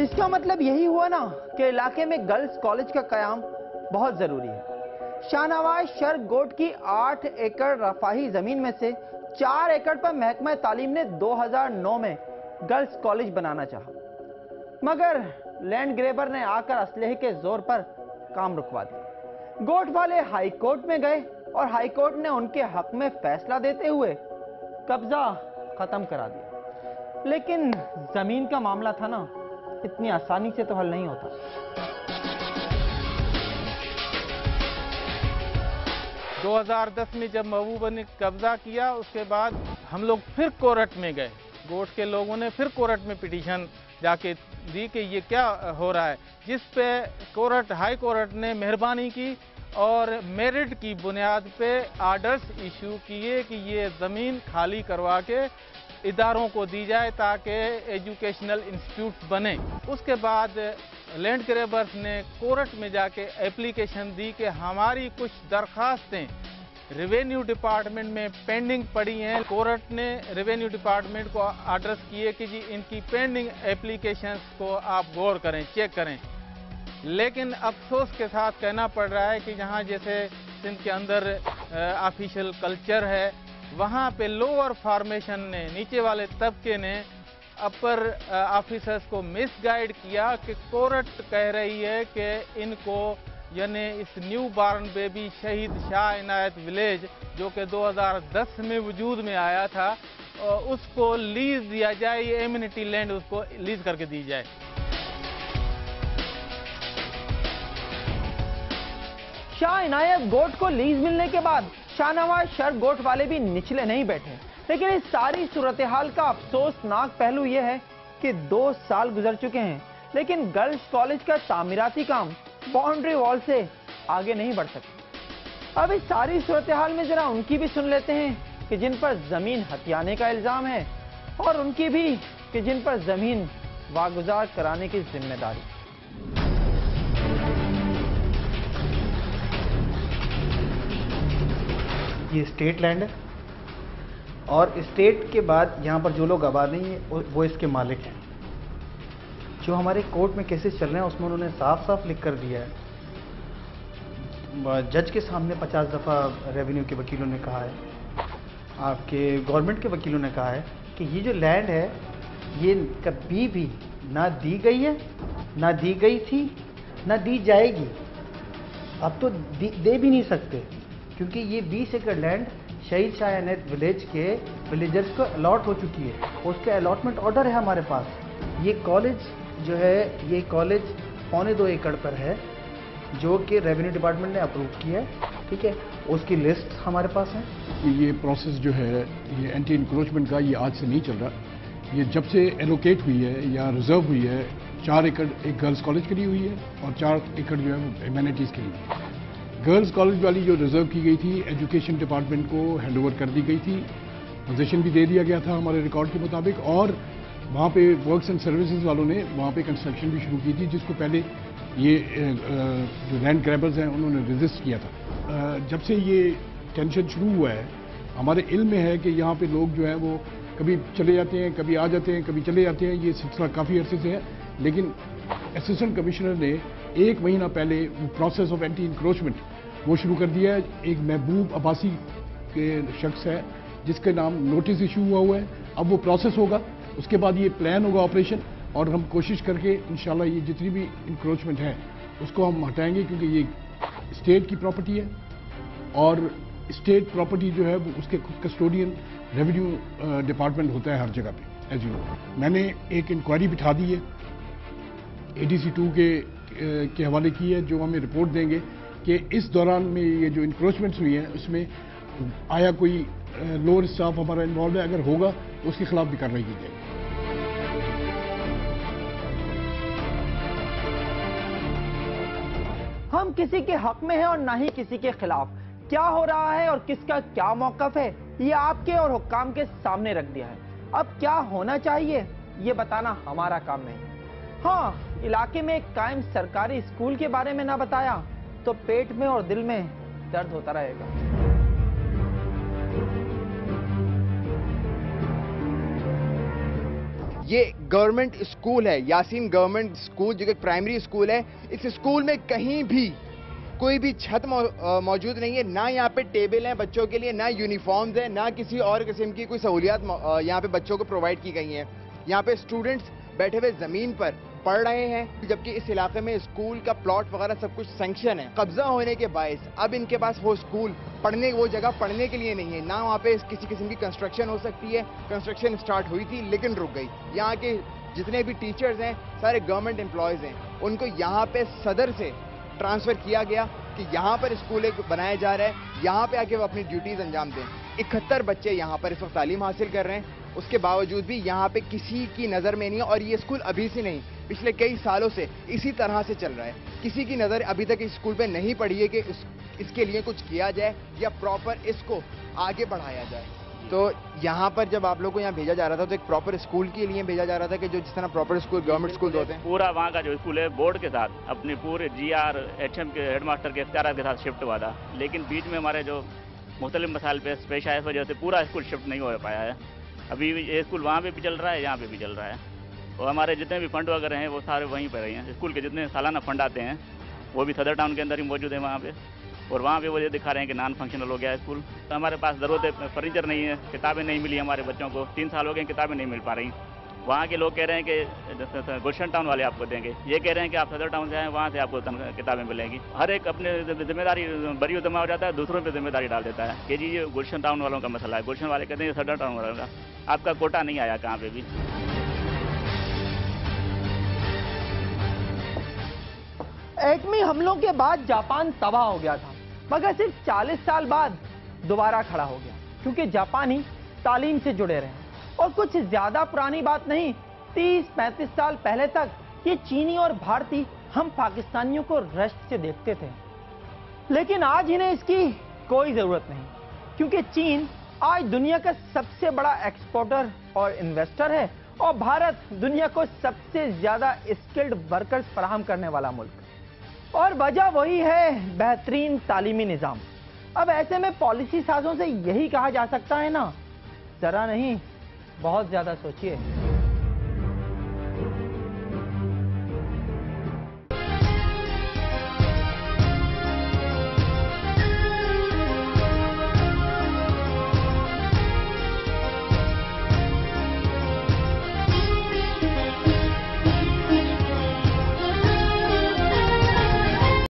इसका मतलब यही हुआ ना कि इलाके में गर्ल्स कॉलेज का कयाम बहुत जरूरी है। शाहनवाज शर्क गोट की 8 एकड़ रफाही जमीन में से 4 एकड़ पर महकमा तालीम ने 2009 में गर्ल्स कॉलेज बनाना चाहा, मगर लैंड ग्रेबर ने आकर असलहे के जोर पर काम रुकवा दिया। गोट वाले हाई कोर्ट में गए और हाई कोर्ट ने उनके हक में फैसला देते हुए कब्जा खत्म करा दिया। लेकिन जमीन का मामला था ना, इतनी आसानी से तो हल नहीं होता। दो 2010 में जब महबूबा ने कब्जा किया, उसके बाद हम लोग फिर कोर्ट में गए। गोट के लोगों ने फिर कोर्ट में पिटीशन जाके दी कि ये क्या हो रहा है, जिस पे हाई कोर्ट ने मेहरबानी की और मेरिट की बुनियाद पे आर्डर्स इशू किए कि ये ज़मीन खाली करवा के इदारों को दी जाए ताकि एजुकेशनल इंस्टीट्यूट बने। उसके बाद लैंड ग्रेबर्स ने कोर्ट में जाके एप्लीकेशन दी कि हमारी कुछ दरखास्तें रेवेन्यू डिपार्टमेंट में पेंडिंग पड़ी हैं। कोर्ट ने रेवेन्यू डिपार्टमेंट को आर्डर्स किए कि जी इनकी पेंडिंग एप्लीकेशंस को आप गौर करें, चेक करें। लेकिन अफसोस के साथ कहना पड़ रहा है कि यहाँ जैसे सिंध के अंदर ऑफिशियल कल्चर है, वहाँ पे लोअर फॉर्मेशन ने, नीचे वाले तबके ने अपर ऑफिसर्स को मिसगाइड किया कि कोर्ट कह रही है कि इनको यानी इस न्यू बॉर्न बेबी शहीद शाह इनायत विलेज जो कि 2010 में वजूद में आया था, उसको लीज दिया जाए, ये एमिनिटी लैंड उसको लीज करके दी जाए। शाह इनायत गोट को लीज मिलने के बाद शाहनवाज शर्क गोट वाले भी निचले नहीं बैठे। लेकिन इस सारी सूरत हाल का अफसोसनाक पहलू यह है कि 2 साल गुजर चुके हैं, लेकिन गर्ल्स कॉलेज का तामीराती काम बाउंड्री वॉल से आगे नहीं बढ़ सके। अब इस सारी सूरत हाल में जरा उनकी भी सुन लेते हैं कि जिन पर जमीन हथियाने का इल्जाम है, और उनकी भी कि जिन पर जमीन वागुजार कराने की जिम्मेदारी। ये स्टेट लैंड है और स्टेट के बाद यहाँ पर जो लोग आबाद नहीं है वो इसके मालिक हैं। जो हमारे कोर्ट में केसेस चल रहे हैं उसमें उन्होंने साफ साफ लिख कर दिया है, जज के सामने 50 दफ़ा रेवेन्यू के वकीलों ने कहा है, आपके गवर्नमेंट के वकीलों ने कहा है कि ये जो लैंड है ये कभी भी ना दी गई है, ना दी गई थी, ना दी जाएगी। अब तो दे भी नहीं सकते, क्योंकि ये 20 एकड़ लैंड शहीद शाह इनायत विलेज के विलेजर्स को अलॉट हो चुकी है। उसका अलॉटमेंट ऑर्डर है हमारे पास। ये कॉलेज जो है, ये कॉलेज 2.25 एकड़ पर है जो कि रेवेन्यू डिपार्टमेंट ने अप्रूव किया है, ठीक है। उसकी लिस्ट हमारे पास है। ये प्रोसेस जो है ये एंटी इंक्रोचमेंट का, ये आज से नहीं चल रहा। ये जब से एलोकेट हुई है या रिजर्व हुई है, 4 एकड़ एक गर्ल्स कॉलेज के लिए हुई है और 4 एकड़ जो है वो ह्यूमैनिटीज़ के लिए। गर्ल्स कॉलेज वाली जो रिजर्व की गई थी, एजुकेशन डिपार्टमेंट को हैंडओवर कर दी गई थी, पोजीशन भी दे दिया गया था हमारे रिकॉर्ड के मुताबिक, और वहाँ पे वर्क्स एंड सर्विसेज वालों ने वहाँ पे कंस्ट्रक्शन भी शुरू की थी, जिसको पहले ये जो लैंड ग्रैबर्स हैं उन्होंने रेजिस्ट किया था। जब से ये टेंशन शुरू हुआ है, हमारे इल्म में है कि यहाँ पे लोग जो हैं वो कभी चले जाते हैं, कभी आ जाते हैं, कभी चले जाते हैं। ये सिलसिला काफ़ी अरसे से है, लेकिन असिस्टेंट कमिश्नर ने 1 महीना पहले प्रोसेस ऑफ एंटी इंक्रोचमेंट वो शुरू कर दिया है। एक महबूब अब्बासी के शख्स है जिसके नाम नोटिस इशू हुआ है। अब वो प्रोसेस होगा, उसके बाद ये प्लान होगा ऑपरेशन, और हम कोशिश करके इंशाल्लाह ये जितनी भी इंक्रोचमेंट है उसको हम हटाएंगे, क्योंकि ये स्टेट की प्रॉपर्टी है और स्टेट प्रॉपर्टी जो है वो उसके कस्टोडियन रेवेन्यू डिपार्टमेंट होता है हर जगह पे, एज यू नो। मैंने एक इंक्वायरी बिठा दी है, ADC 2 के हवाले की है, जो हमें रिपोर्ट देंगे कि इस दौरान में ये जो इंक्रोचमेंट्स हुई हैं उसमें आया कोई लोअर स्टाफ हमारा इन्वॉल्व है। अगर होगा तो उसके खिलाफ भी कार्रवाई की जाएगी। हम किसी के हक में हैं और ना ही किसी के खिलाफ। क्या हो रहा है और किसका क्या मौकफ है, ये आपके और हुक्काम के सामने रख दिया है। अब क्या होना चाहिए ये बताना हमारा काम नहीं। हाँ, इलाके में एक कायम सरकारी स्कूल के बारे में ना बताया तो पेट में और दिल में दर्द होता रहेगा। یہ گورنمنٹ اسکول ہے، یاسین گورنمنٹ اسکول، جو کہ پرائمری اسکول ہے. اس اسکول میں کہیں بھی کوئی بھی چھت موجود نہیں ہے، نہ یہاں پہ ٹیبل ہیں بچوں کے لیے، نہ یونیفارمز ہیں، نہ کسی اور قسم کی کوئی سہولیات یہاں پہ بچوں کو پرووائڈ کی گئی ہیں. یہاں پہ اسٹوڈنٹس بیٹھے ہوئے زمین پر پڑھ رہے ہیں، جبکہ اس علاقے میں اسکول کا پلاٹ وغیرہ سب کچھ سینکشن ہے. قبضہ ہونے کے باعث اب ان کے پاس وہ اسکول وہ جگہ پڑھنے کے لیے نہیں ہے، نہ وہاں پہ کسی قسم کی کنسٹرکشن ہو سکتی ہے. کنسٹرکشن اسٹارٹ ہوئی تھی لیکن رک گئی. یہاں کے جتنے بھی ٹیچرز ہیں سارے گورنمنٹ امپلائیز ہیں، ان کو یہاں پہ صدر سے ٹرانسفر کیا گیا کہ یہاں پر اسکول بنایا جا رہا ہے، یہاں پہ آ کے وہ اپنی ڈیوٹیز انجام دیں. 71 بچے یہاں پر اس وقت تعلیم حاصل کر رہے ہیں. اس کے باوجود بھی یہاں پہ کسی کی نظر میں نہیں ہے، اور یہ اسکول ابھی سے نہیں، پچھلے کئی سالوں سے اسی طرح سے چل رہا ہے. کسی کی نظر ابھی تک اس اسکول پہ نہیں پڑی ہے کہ اس کے لیے کچھ کیا جائے یا پراپر اس کو آگے بڑھایا جائے. تو یہاں پر جب آپ لوگوں کو یہاں بھیجا جا رہا تھا تو ایک پراپر اسکول کے لیے بھیجا جا رہا تھا کہ جو جس طرح پراپر اسکول گورنمنٹ اسکول ہوتے ہیں. پورا وہاں کا جو اسکول ہے بورڈ کے ساتھ اپنے پورے GR HM کے ہیڈ ماسٹر کے اختیارات کے ساتھ شفٹ ہوا تھا، لیکن بیچ میں ہمارے جو مختلف مسائل پیش آئے اس وجہ سے پورا اسکول شفٹ نہیں ہو پایا ہے. ابھی یہ اسکول وہاں پہ بھی چل رہا ہے، یہاں پہ بھی چل رہا ہے، اور ہمارے جتنے بھی فنڈ وغیرہ ہیں وہ سارے وہیں پہ رہے ہیں. اسکول کے جتنے سالانہ فنڈ آتے ہیں وہ بھی صدر ٹاؤن کے اندر ہی موجود ہیں وہاں پہ، اور وہاں پہ وہ یہ دکھا رہے ہیں کہ نان فنکشنل ہو گیا ہے اسکول. تو ہمارے پاس ضرورت ہے، فرنیچر نہیں ہے، کتابیں نہیں ملی ہمارے بچوں کو، 3 سال ہو گئے کتابیں نہیں مل پا رہی. وہاں کے لوگ کہہ رہے ہیں کہ گلشن ٹاؤن والے آپ کو دیں گے، یہ کہہ رہے ہیں کہ آپ صدر ٹاؤن سے آئیں وہاں سے آپ کو کتابیں ملیں گی. ہر ایک اپنے ذمہ داری بری و ذمہ ہو جاتا ہے، دوسروں پہ ذمہ داری ڈال دیتا ہے کہ جی یہ گلشن ٹاؤن والوں کا مسئلہ ہے. گلشن والے کہتے ہیں یہ صدر ٹاؤن والوں کا، آپ کا کوٹا نہیں آیا کہاں پہ بھی. ایٹمی حملوں کے بعد جاپان تباہ ہو گیا تھا، مگر صرف 40 سال بعد دوبارہ کھڑا ہو گیا، کیونکہ جاپانی تعلیم سے جڑے رہے. اور کچھ زیادہ پرانی بات نہیں، 30-35 سال پہلے تک یہ چینی اور بھارتی ہم پاکستانیوں کو رشک سے دیکھتے تھے، لیکن آج انہیں اس کی کوئی ضرورت نہیں، کیونکہ چین آج دنیا کا سب سے بڑا ایکسپورٹر اور انویسٹر ہے، اور بھارت دنیا کو سب سے زیادہ اسکلڈ ورکرز فراہم کرنے والا ملک. اور وجہ وہی ہے بہترین تعلیمی نظام. اب ایسے میں پالیسی سازوں سے یہی کہا جا سکتا ہے نا، ذرا نہیں بہت زیادہ سوچئے.